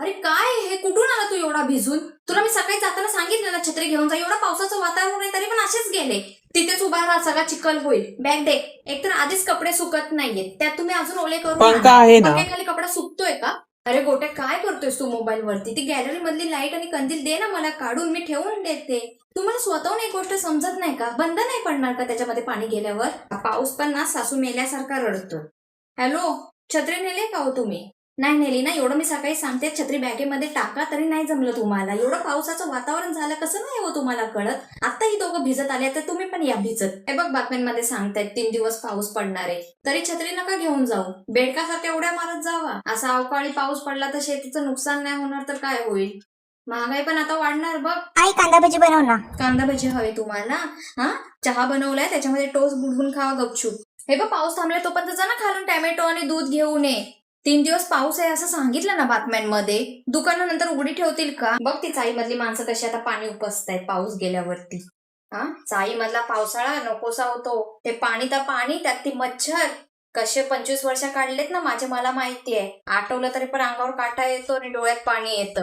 अरे काय हे, कुठून आला तू एवढा भिजून? तुला मी सकाळी जाताना सांगितलं ना छत्री घेऊन जा. एवढं पावसाचं वातावरण आहे तरी पण असेच गेले. तिथेच उभा राहा, सगळा चिखल होईल. बॅग दे. एकतर आधीच कपडे सुकत नाहीयेत, त्यात तुम्ही अजून ओले करून पंखा आहे ना. पंख्याखाली कपडा सुकतोय का? अरे गोट्या, काय करतोयस तू मोबाईल वरती? ती गॅलरी मधली लाईट आणि कंदील दे ना मला काढून, मी ठेवून देते. तुम्हाला स्वतःहून एक गोष्ट समजत नाही का? बंद नाही पडणार का त्याच्यामध्ये पाणी गेल्यावर? पाऊस पण ना सासू मेल्यासारखा रडतो. हॅलो, छत्री नेली का हो तुम्ही? नाही नेली ना? एवढं मी सकाळी सांगते छत्री बॅगेमध्ये टाका, तरी नाही जमलं तुम्हाला. एवढं पावसाचं वातावरण झालं, कसं नाही हो तुम्हाला कळत? आता ही दोघं भिजत आले तर तुम्ही पण या भिजत. हे बघ बातम्यांमध्ये सांगतायत 3 दिवस पाऊस पडणार आहे, तरी छत्री नका घेऊन जाऊ. बेडकासारख्या उड्या मारत जावा. असा अवकाळी पाऊस पडला तर शेतीचं नुकसान नाही होणार तर काय होईल? महागाई पण आता वाढणार बघ. आई कांदा भजी बनव ना. कांदा भजी हवे तुम्हाला? हा, चहा बनवलाय, त्याच्यामध्ये टोस्ट बुडवून खावा गपचूप. हे बघ पाऊस थांबलाय तोपर्यंत जा ना खालून टॅमॅटो आणि दूध घेऊन ये. 3 दिवस पाऊस आहे असं सांगितलं ना बातम्यांमध्ये. दुकानानंतर उघडी ठेवतील का? बघ ती चाई मधली माणसं कशी आता पाणी उपसतायत पाऊस गेल्यावरती. हा, चाई मधला पावसाळा नकोसा होतो. ते पाणी तर पाणी, त्यात ती मच्छर. कसे 25 वर्ष काढलेत ना माझे, मला माहितीये. आठवलं तरी पण अंगावर काटा येतो आणि डोळ्यात पाणी येतं.